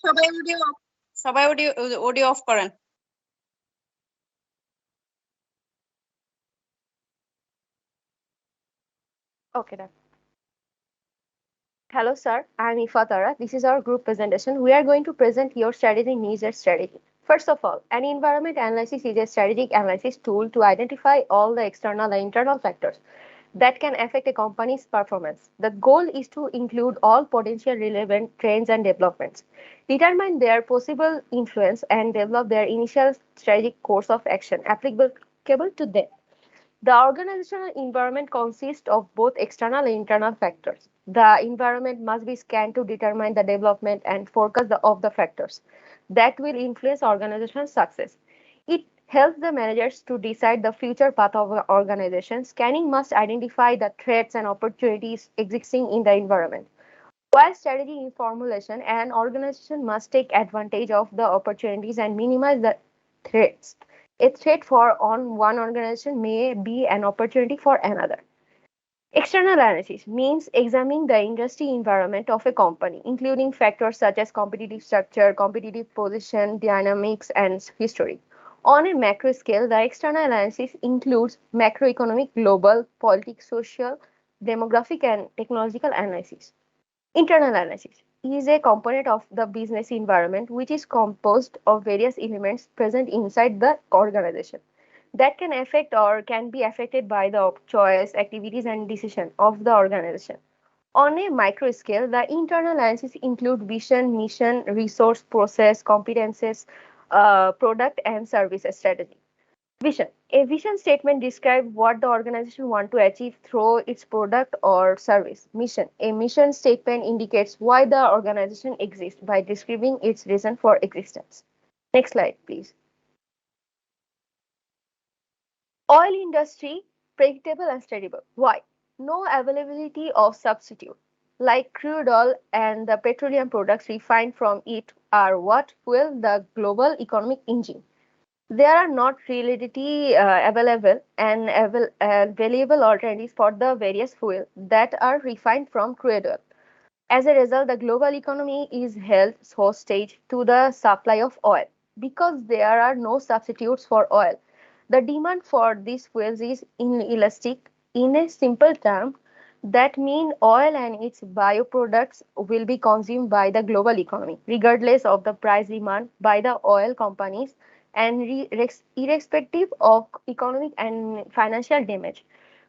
সবাই অডিও সবাই audio of করেন। Okay, done. Hello, sir. I'm Ifatara. This is our group presentation. We are going to present your strategy needs and strategy. First of all, an environment analysis is a strategic analysis tool to identify all the external and internal factors that can affect a company's performance. The goal is to include all potential relevant trends and developments, determine their possible influence, and develop their initial strategic course of action applicable to them. The organizational environment consists of both external and internal factors. The environment must be scanned to determine the development and forecast of the factors that will influence organizational success. It helps the managers to decide the future path of the organization. Scanning must identify the threats and opportunities existing in the environment. While strategy in formulation, an organization must take advantage of the opportunities and minimize the threats. A threat for on one organization may be an opportunity for another. External analysis means examining the industry environment of a company, including factors such as competitive structure, competitive position, dynamics, and history. On a macro scale, the external analysis includes macroeconomic, global, politics, social, demographic, and technological analysis. Internal analysis is a component of the business environment which is composed of various elements present inside the organization that can affect or can be affected by the choice, activities, and decision of the organization. On a micro scale, the internal analysis include vision, mission, resource, process, competences, product, and service strategy. Vision. A vision statement describes what the organization wants to achieve through its product or service. Mission. A mission statement indicates why the organization exists by describing its reason for existence. Next slide, please. Oil industry, predictable and stable. Why? No availability of substitute. Like crude oil and the petroleum products refined from it are what fuel the global economic engine. There are not readily available and valuable alternatives for the various fuels that are refined from crude oil. As a result, the global economy is held hostage to the supply of oil. Because there are no substitutes for oil, the demand for these fuels is inelastic. In a simple term, that means oil and its bioproducts will be consumed by the global economy, regardless of the price demand by the oil companies and irrespective of economic and financial damage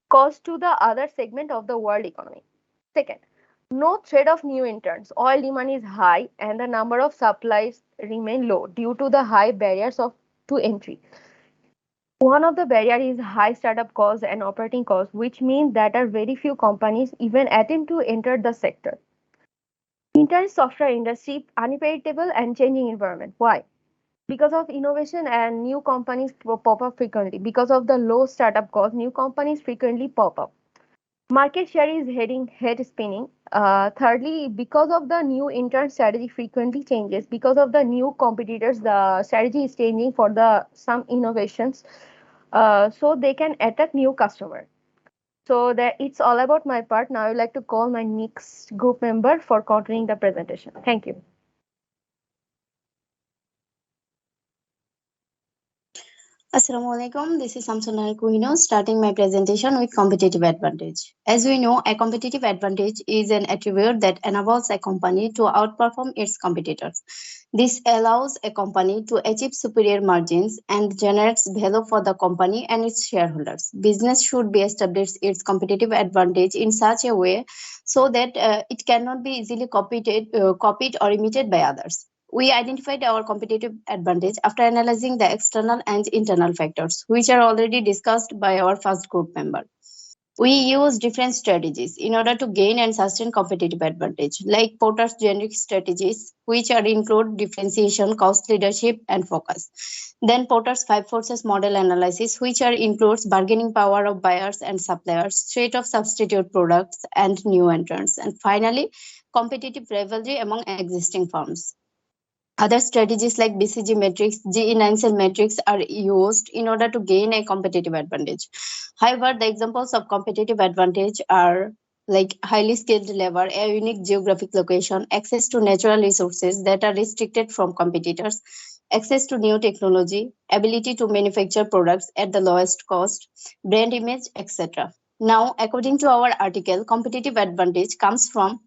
caused to the other segment of the world economy. Second, no threat of new entrants. Oil demand is high and the number of supplies remain low due to the high barriers to entry. One of the barriers is high startup costs and operating costs, which means that are very few companies even attempt to enter the sector. Internet software industry unpredictable and changing environment. Why? Because of innovation and new companies pop up frequently. Because of the low startup cost, new companies frequently pop up. Market share is head spinning. Thirdly, because of the new intern strategy frequently changes. Because of the new competitors, the strategy is changing for the some innovations, so they can attract new customer. So that it's all about my part. Now I would like to call my next group member for continuing the presentation. Thank you. Assalamu alaikum. This is Samsonal Kuhino starting my presentation with competitive advantage. As we know, a competitive advantage is an attribute that enables a company to outperform its competitors. This allows a company to achieve superior margins and generates value for the company and its shareholders. Business should be establish its competitive advantage in such a way so that it cannot be easily copied or imitated by others. We identified our competitive advantage after analyzing the external and internal factors, which are already discussed by our first group member. We use different strategies in order to gain and sustain competitive advantage, like Porter's generic strategies, which are include differentiation, cost leadership, and focus. Then Porter's 5 forces model analysis, which are includes bargaining power of buyers and suppliers, threat of substitute products, and new entrants. And finally, competitive rivalry among existing firms. Other strategies like BCG matrix, GE9 cell matrix are used in order to gain a competitive advantage. However, the examples of competitive advantage are like highly skilled labor, a unique geographic location, access to natural resources that are restricted from competitors, access to new technology, ability to manufacture products at the lowest cost, brand image, etc. Now, according to our article, competitive advantage comes from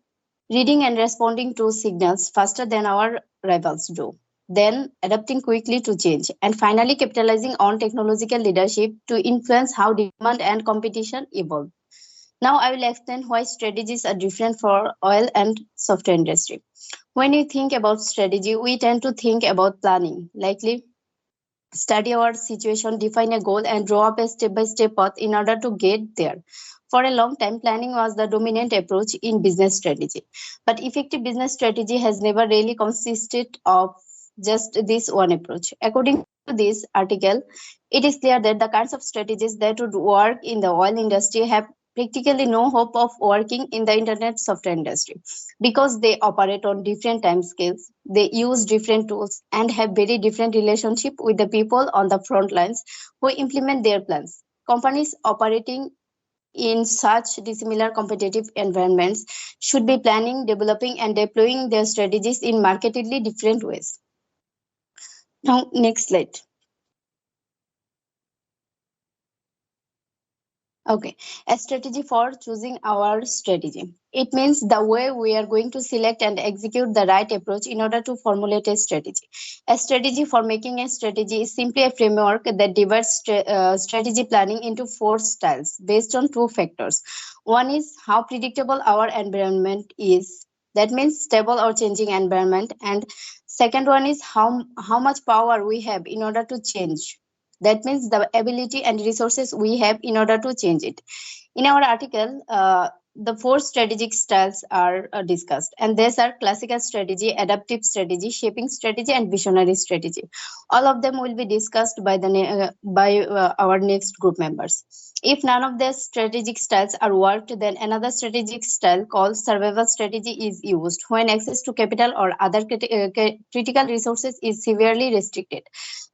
reading and responding to signals faster than our rivals do, then adapting quickly to change, and finally capitalizing on technological leadership to influence how demand and competition evolve. Now I will explain why strategies are different for oil and software industry. When we think about strategy, we tend to think about planning, likely study our situation, define a goal, and draw up a step-by-step path in order to get there. For a long time, planning was the dominant approach in business strategy. But effective business strategy has never really consisted of just this one approach. According to this article, it is clear that the kinds of strategies that would work in the oil industry have practically no hope of working in the internet software industry because they operate on different time scales, they use different tools, and have very different relationship with the people on the front lines who implement their plans. Companies operating in such dissimilar competitive environments should be planning, developing, and deploying their strategies in markedly different ways. Now, next slide. Okay, a strategy for choosing our strategy. It means the way we are going to select and execute the right approach in order to formulate a strategy. A strategy for making a strategy is simply a framework that divides strategy planning into four styles based on two factors. One is how predictable our environment is. That means stable or changing environment. And second one is how much power we have in order to change. That means the ability and resources we have in order to change it. In our article, the four strategic styles are discussed, and these are classical strategy, adaptive strategy, shaping strategy, and visionary strategy. All of them will be discussed by our next group members. If none of the strategic styles are worked, then another strategic style called survival strategy is used when access to capital or other critical resources is severely restricted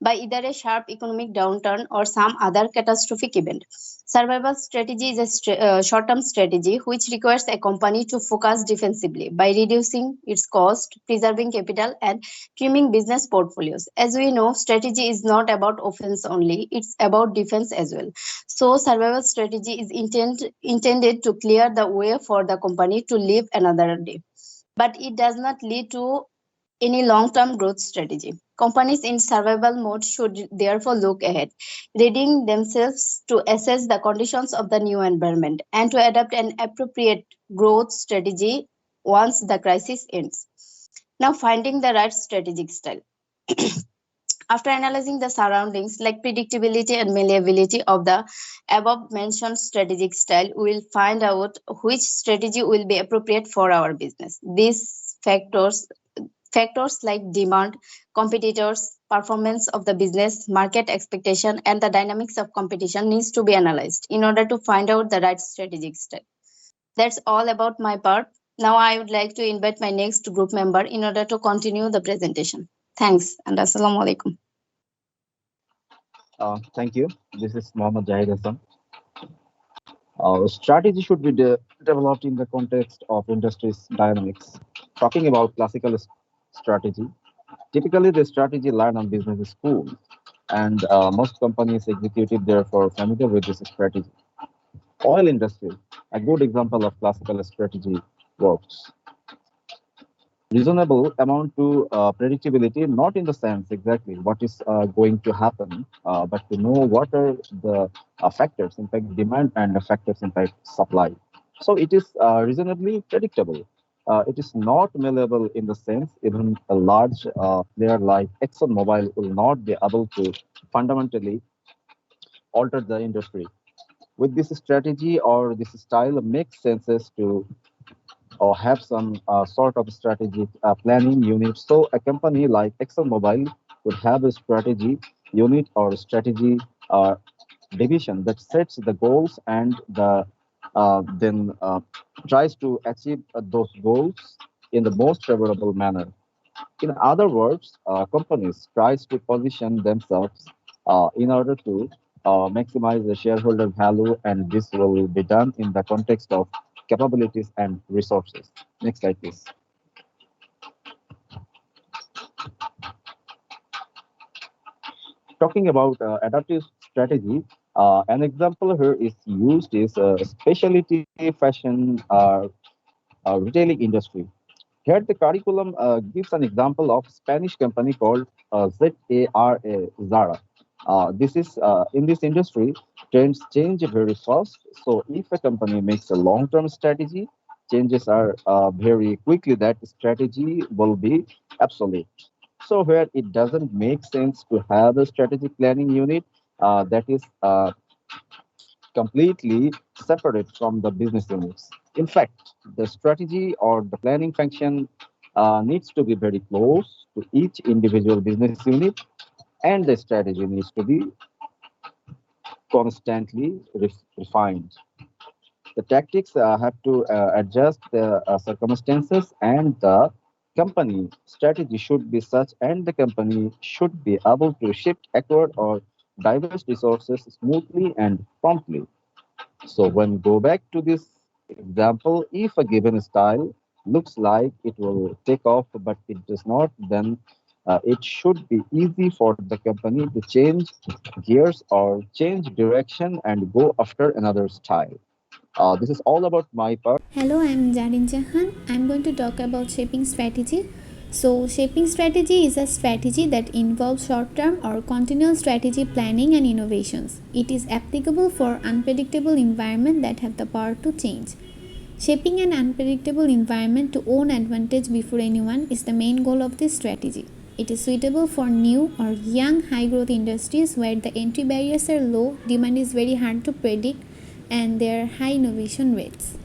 by either a sharp economic downturn or some other catastrophic event. Survival strategy is a short-term strategy which requires a company to focus defensively by reducing its cost, preserving capital, and trimming business portfolios. As we know, strategy is not about offense only, it's about defense as well. So, survival strategy is intended to clear the way for the company to live another day. But it does not lead to any long-term growth strategy. Companies in survival mode should therefore look ahead, readying themselves to assess the conditions of the new environment and to adopt an appropriate growth strategy once the crisis ends. Now, finding the right strategic style. After analyzing the surroundings like predictability and malleability of the above mentioned strategic style, we will find out which strategy will be appropriate for our business. These factors like demand, competitors, performance of the business, market expectation, and the dynamics of competition needs to be analyzed in order to find out the right strategic step. That's all about my part. Now I would like to invite my next group member in order to continue the presentation. Thanks and Assalamu alaikum. Thank you. This is Mohammad Jahid Hassan. Strategy should be developed in the context of industry's dynamics. Talking about classical strategy, typically the strategy learned on business school, and most companies executive therefore familiar with this strategy. Oil industry, a good example of classical strategy works. Reasonable amount to predictability, not in the sense exactly what is going to happen, but to know what are the factors impact demand and the factors impact supply. So it is reasonably predictable. It is not malleable in the sense even a large player like ExxonMobil will not be able to fundamentally alter the industry. With this strategy or this style, makes sense to or have some sort of strategic planning unit. So a company like ExxonMobil would have a strategy unit or strategy division that sets the goals and then tries to achieve those goals in the most favorable manner. In other words, companies tries to position themselves in order to maximize the shareholder value, and this will be done in the context of capabilities, and resources. Next slide, please. Talking about adaptive strategy, an example here is used is specialty fashion retailing industry. Here, the curriculum gives an example of Spanish company called ZARA, Zara. This is in this industry, trends change very fast. So, if a company makes a long-term strategy, changes are very quickly. That strategy will be obsolete. So, where it doesn't make sense to have a strategic planning unit that is completely separate from the business units. In fact, the strategy or the planning function needs to be very close to each individual business unit, and the strategy needs to be constantly refined. The tactics have to adjust the circumstances, and the company strategy should be such, and the company should be able to shift, acquire, or divest resources smoothly and promptly. So when go back to this example, if a given style looks like it will take off, but it does not, then it should be easy for the company to change gears or change direction and go after another style. This is all about my part. Hello, I'm Jarin Jahan. I'm going to talk about shaping strategy. So, shaping strategy is a strategy that involves short term or continual strategy planning and innovations. It is applicable for unpredictable environments that have the power to change. Shaping an unpredictable environment to own advantage before anyone is the main goal of this strategy. It is suitable for new or young high growth industries where the entry barriers are low, demand is very hard to predict, and there are high innovation rates.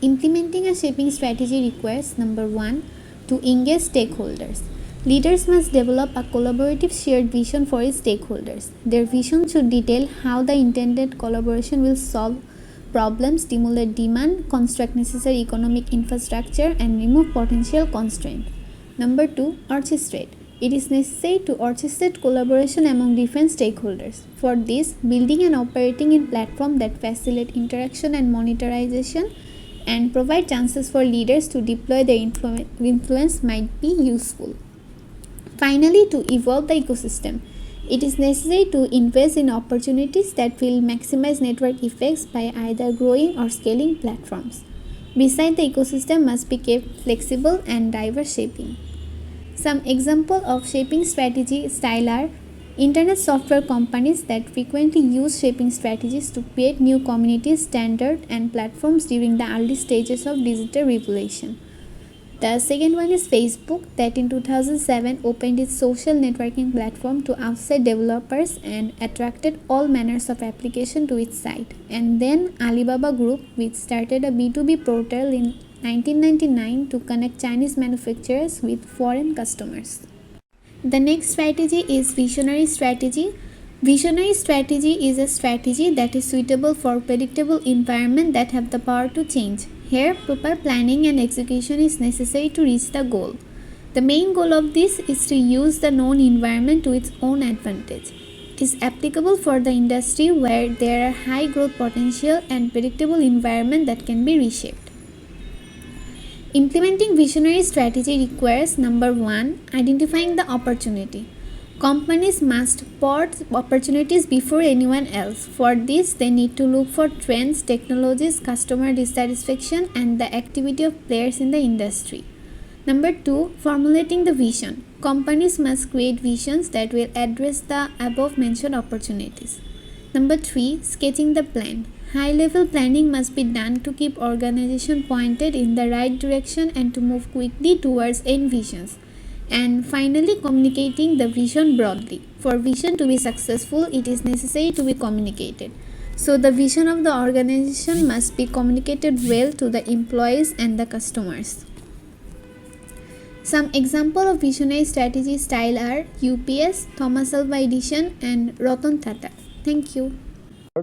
Implementing a shaping strategy requires number 1 to engage stakeholders. Leaders must develop a collaborative shared vision for its stakeholders. Their vision should detail how the intended collaboration will solve problems, stimulate demand, construct necessary economic infrastructure, and remove potential constraints. Number 2, orchestrate. It is necessary to orchestrate collaboration among different stakeholders. For this, building and operating in platforms that facilitate interaction and monetization and provide chances for leaders to deploy their influence might be useful. Finally, to evolve the ecosystem, it is necessary to invest in opportunities that will maximize network effects by either growing or scaling platforms. Besides, the ecosystem must be kept flexible and diverse shaping. Some example of shaping strategy style are internet software companies that frequently use shaping strategies to create new communities, standards, and platforms during the early stages of digital revolution. The second one is Facebook, that in 2007 opened its social networking platform to outside developers and attracted all manners of application to its site. And then Alibaba Group, which started a B2B portal in 1999 to connect Chinese manufacturers with foreign customers. The next strategy is visionary strategy. Visionary strategy is a strategy that is suitable for predictable environments that have the power to change. Here, proper planning and execution is necessary to reach the goal. The main goal of this is to use the known environment to its own advantage. It is applicable for the industry where there are high growth potential and predictable environment that can be reshaped. Implementing visionary strategy requires number 1, identifying the opportunity. Companies must spot opportunities before anyone else. For this, they need to look for trends, technologies, customer dissatisfaction, and the activity of players in the industry. Number 2, formulating the vision. Companies must create visions that will address the above mentioned opportunities. Number 3, sketching the plan. High-level planning must be done to keep organization pointed in the right direction and to move quickly towards end visions. And finally, communicating the vision broadly. For vision to be successful, it is necessary to be communicated. So the vision of the organization must be communicated well to the employees and the customers. Some example of visionary strategy style are UPS, Thomas Alva Edison, and Ratan Tata. Thank you.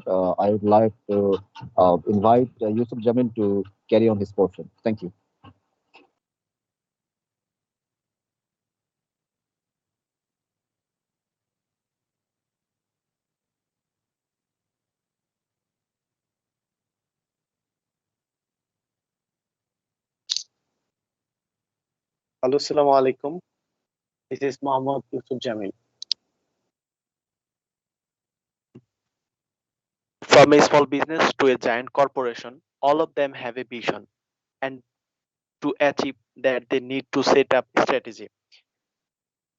I would like to invite Yusuf Jamin to carry on his portion. Thank you. Hello, Assalamu alaikum. This is Mohammad Yusuf Jamil. From a small business to a giant corporation, all of them have a vision, and to achieve that, they need to set up strategy.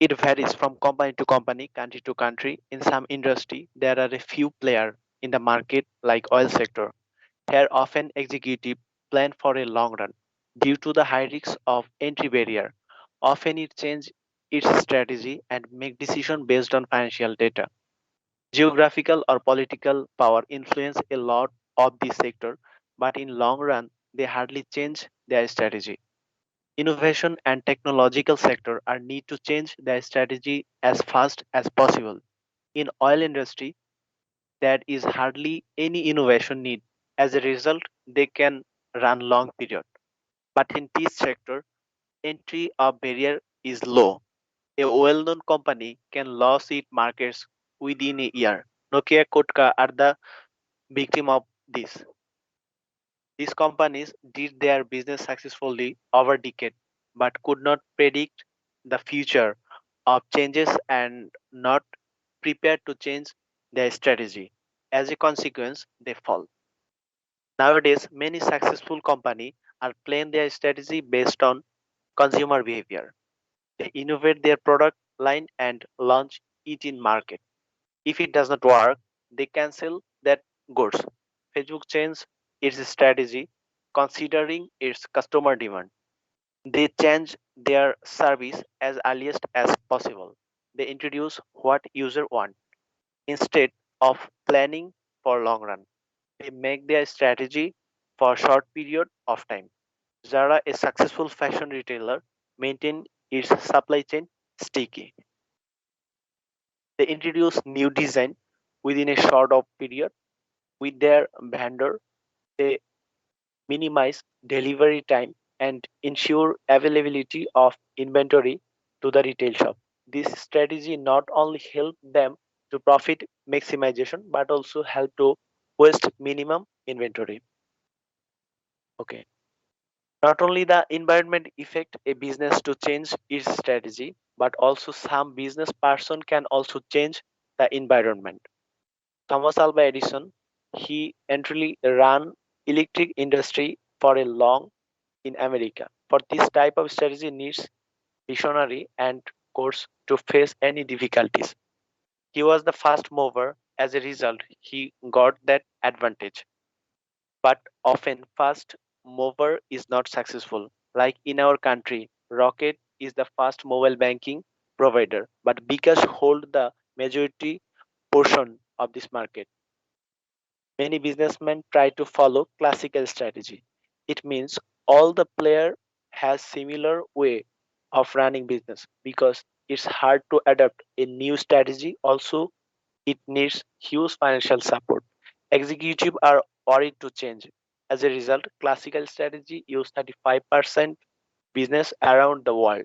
It varies from company to company, country to country. In some industry, there are a few players in the market, like oil sector. Here, often executive plan for a long run. Due to the high risks of entry barrier, often it change its strategy and make decision based on financial data. Geographical or political power influence a lot of this sector, but in long run, they hardly change their strategy. Innovation and technological sector are need to change their strategy as fast as possible. In oil industry, there is hardly any innovation need. As a result, they can run long period. But in this sector, entry of barrier is low. A well-known company can lose its markets within a year. Nokia, Kotka are the victim of this. These companies did their business successfully over decades, but could not predict the future of changes and not prepared to change their strategy. As a consequence, they fall. Nowadays, many successful companies are playing their strategy based on consumer behavior. They innovate their product line and launch it in market. If it does not work, they cancel that goods. Facebook changed its strategy considering its customer demand. They change their service as earliest as possible. They introduce what user want instead of planning for long run. They make their strategy for short period of time. Zara, a successful fashion retailer, maintain its supply chain sticky. They introduce new design within a short of period with their vendor. They minimize delivery time and ensure availability of inventory to the retail shop. This strategy not only help them to profit maximization but also help to waste minimum inventory. Okay. Not only the environment affect a business to change its strategy, but also some business person can also change the environment. Thomas Alva Edison, he entirely ran electric industry for a long in America. For this type of strategy needs visionary and course to face any difficulties. He was the first mover. As a result, he got that advantage. But often, fast mover is not successful. Like in our country, Rocket is the first mobile banking provider, but Bikash hold the majority portion of this market. Many businessmen try to follow classical strategy. It means all the player has similar way of running business because it's hard to adapt a new strategy. Also, it needs huge financial support. Executives are worried to change. As a result, classical strategy use 35% business around the world.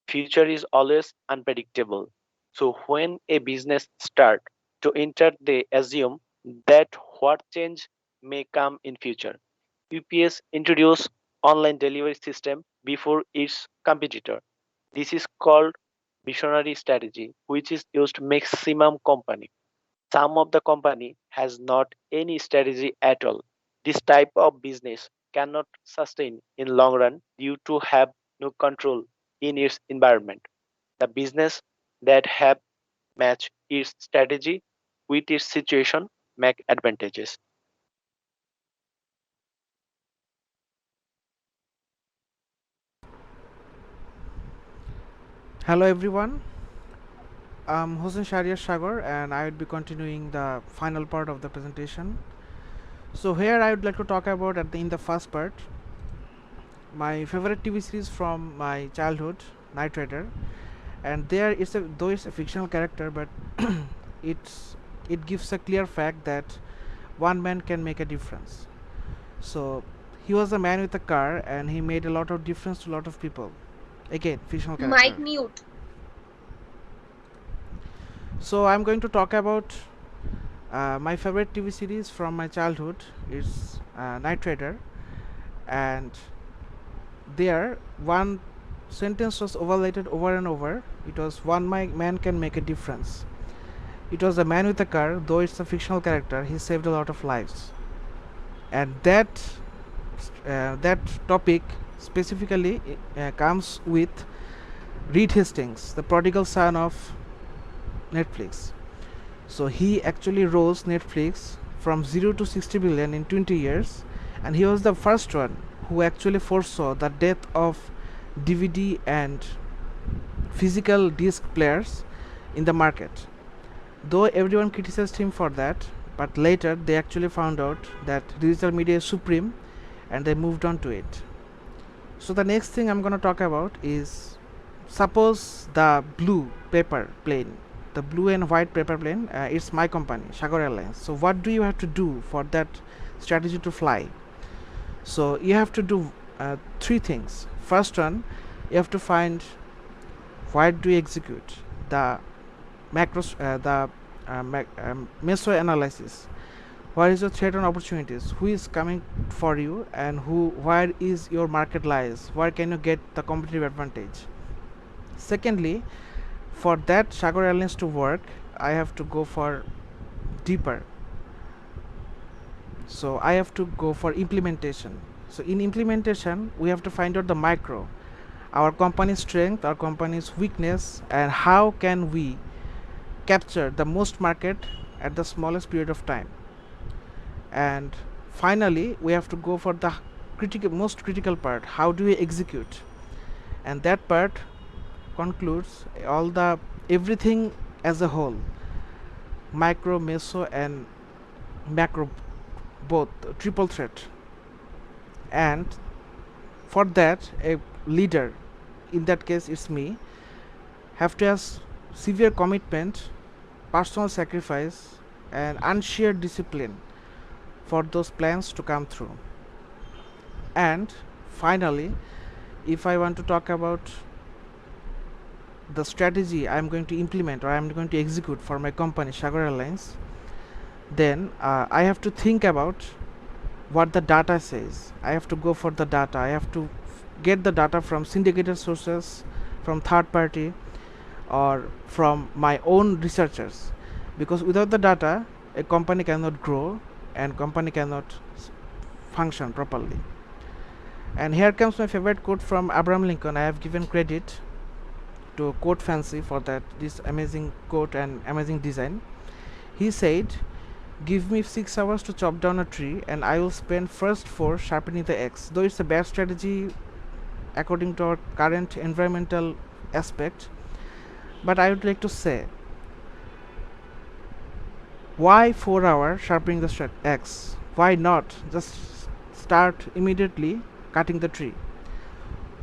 Future is always unpredictable. So when a business start to enter, they assume that what change may come in future. UPS introduced online delivery system before its competitor. This is called visionary strategy, which is used maximum company. Some of the company has not any strategy at all. This type of business cannot sustain in long run due to have no control in its environment. The business that have match its strategy with its situation make advantages. Hello everyone, I'm Hossein Shahriar Sagar and I would be continuing the final part of the presentation. So here I would like to talk about in the first part my favorite TV series from my childhood, Knight Rider, and there is a though it's a fictional character, but it's it gives a clear fact that one man can make a difference. So he was a man with a car and he made a lot of difference to a lot of people. Again, fictional character. Mic mute. So I'm going to talk about my favorite TV series from my childhood is Knight Rider, and there one sentence was overlated over and over. It was one man can make a difference. It was a man with a car, though it's a fictional character, he saved a lot of lives. And that topic specifically comes with Reed Hastings, the prodigal son of Netflix. So he actually rose Netflix from 0 to 60 billion in 20 years, and he was the first one who actually foresaw the death of DVD and physical disc players in the market. Though everyone criticized him for that, but later they actually found out that digital media is supreme and they moved on to it. So the next thing I'm going to talk about is, suppose the blue paper plane, the blue and white paper plane, it's my company, Sagar Airlines. So what do you have to do for that strategy to fly? So you have to do three things. First one, you have to find what do you execute, the macros, meso analysis. What is your threat and opportunities? Who is coming for you, and where is your market lies? Where can you get the competitive advantage? Secondly, for that Sagar Airlines to work, I have to go for deeper. So I have to go for implementation. So in implementation, we have to find out the micro, our company's strength, our company's weakness, and how can we capture the most market at the smallest period of time. And finally, we have to go for the most critical part, how do we execute, and that part concludes everything as a whole, micro, meso and macro, both triple threat. And for that, a leader, in that case it's me, have to have severe commitment, personal sacrifice and unshared discipline for those plans to come through. And finally, if I want to talk about the strategy I am going to implement or I am going to execute for my company Sagar Airlines, then I have to think about what the data says. I have to go for the data. I have to get the data from syndicated sources, from third party, or from my own researchers, because without the data a company cannot grow and company cannot function properly. And here comes my favorite quote from Abraham Lincoln. I have given credit to Quote Fancy for this amazing quote and amazing design. He said, "Give me 6 hours to chop down a tree and I will spend first 4 sharpening the axe." Though it's a bad strategy according to our current environmental aspect, but I would like to say, why 4 hours sharpening the axe? Why not just start immediately cutting the tree?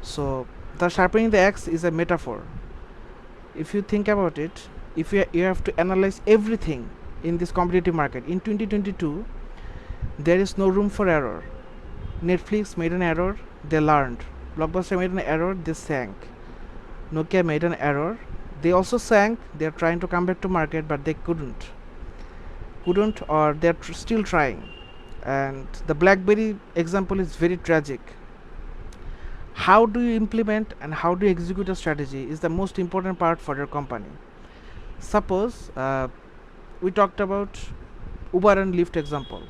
So the sharpening the axe is a metaphor. If you think about it, if you have to analyze everything in this competitive market in 2022, there is no room for error. Netflix made an error, they learned. Blockbuster made an error, they sank. Nokia made an error, they also sank. They are trying to come back to market, but they couldn't, or they are still trying. And the BlackBerry example is very tragic. How do you implement and how do you execute a strategy is the most important part for your company. Suppose we talked about Uber and Lyft example.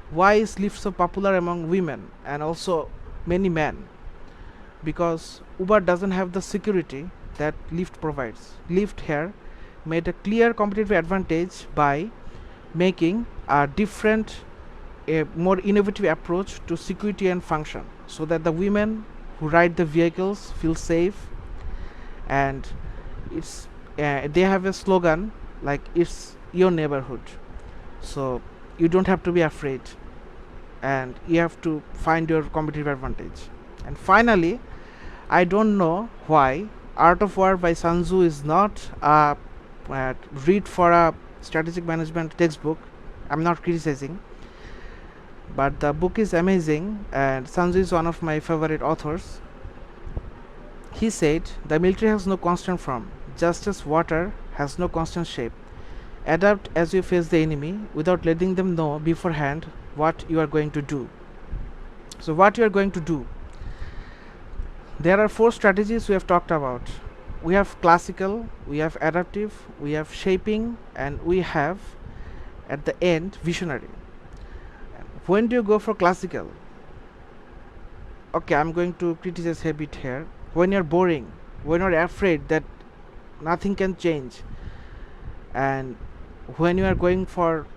Why is Lyft so popular among women and also many men? Because Uber doesn't have the security that Lyft provides. Lyft here made a clear competitive advantage by making a different, a more innovative approach to security and function, so that the women who ride the vehicles feel safe. And it's they have a slogan like, "It's your neighborhood," so you don't have to be afraid and you have to find your competitive advantage. And finally, I don't know why Art of War by Sun Tzu is not a read for a strategic management textbook. I'm not criticizing, but the book is amazing and Sun Tzu is one of my favorite authors. He said, "The military has no constant form, just as water has no constant shape. Adapt as you face the enemy without letting them know beforehand what you are going to do." So what you are going to do? There are 4 strategies we have talked about. We have classical, we have adaptive, we have shaping, and we have at the end visionary. When do you go for classical? Okay, I'm going to criticize a bit here. When you're boring, when you're afraid that nothing can change, and when you are going for,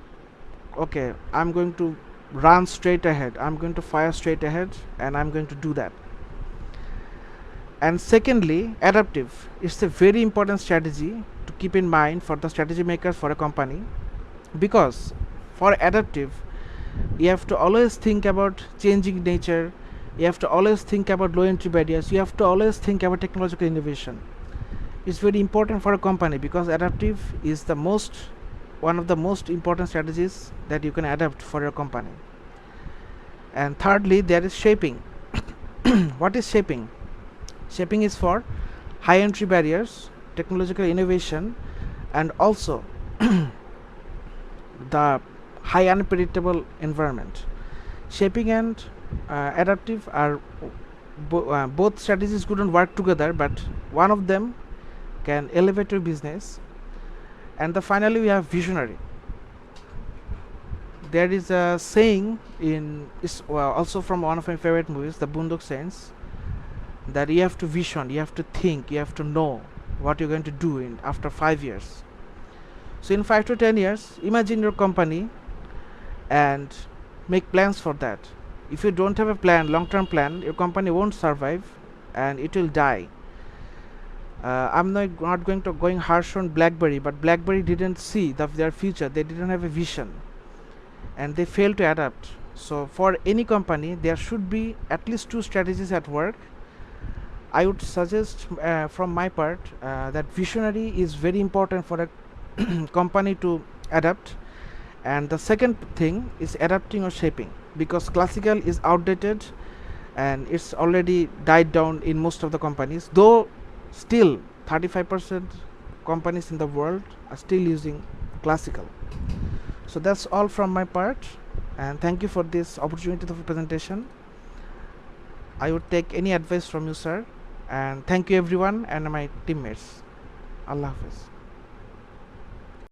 okay, I'm going to run straight ahead, I'm going to fire straight ahead, and I'm going to do that. And secondly, adaptive. It's a very important strategy to keep in mind for the strategy makers for a company, because for adaptive you have to always think about changing nature, you have to always think about low entry barriers, you have to always think about technological innovation. It's very important for a company because adaptive is one of the most important strategies that you can adapt for your company. And thirdly, there is shaping. What is shaping? Shaping is for high entry barriers, technological innovation, and also the high unpredictable environment. Shaping and adaptive are both strategies couldn't work together, but one of them can elevate your business. And finally we have visionary. There is a saying also from one of my favorite movies, The Boondock Saints, that you have to vision, you have to think, you have to know what you're going to do after 5 years. So in 5 to 10 years, imagine your company and make plans for that. If you don't have a plan, long-term plan, your company won't survive and it will die. I'm not going to going harsh on BlackBerry, but BlackBerry didn't see their future. They didn't have a vision, and they failed to adapt. So for any company, there should be at least 2 strategies at work. I would suggest from my part that visionary is very important for a company to adapt, and the second thing is adapting or shaping, because classical is outdated and it's already died down in most of the companies, though still 35% companies in the world are still using classical. So that's all from my part, and thank you for this opportunity of presentation. I would take any advice from you, sir, and thank you everyone and my teammates. Allah Hafiz.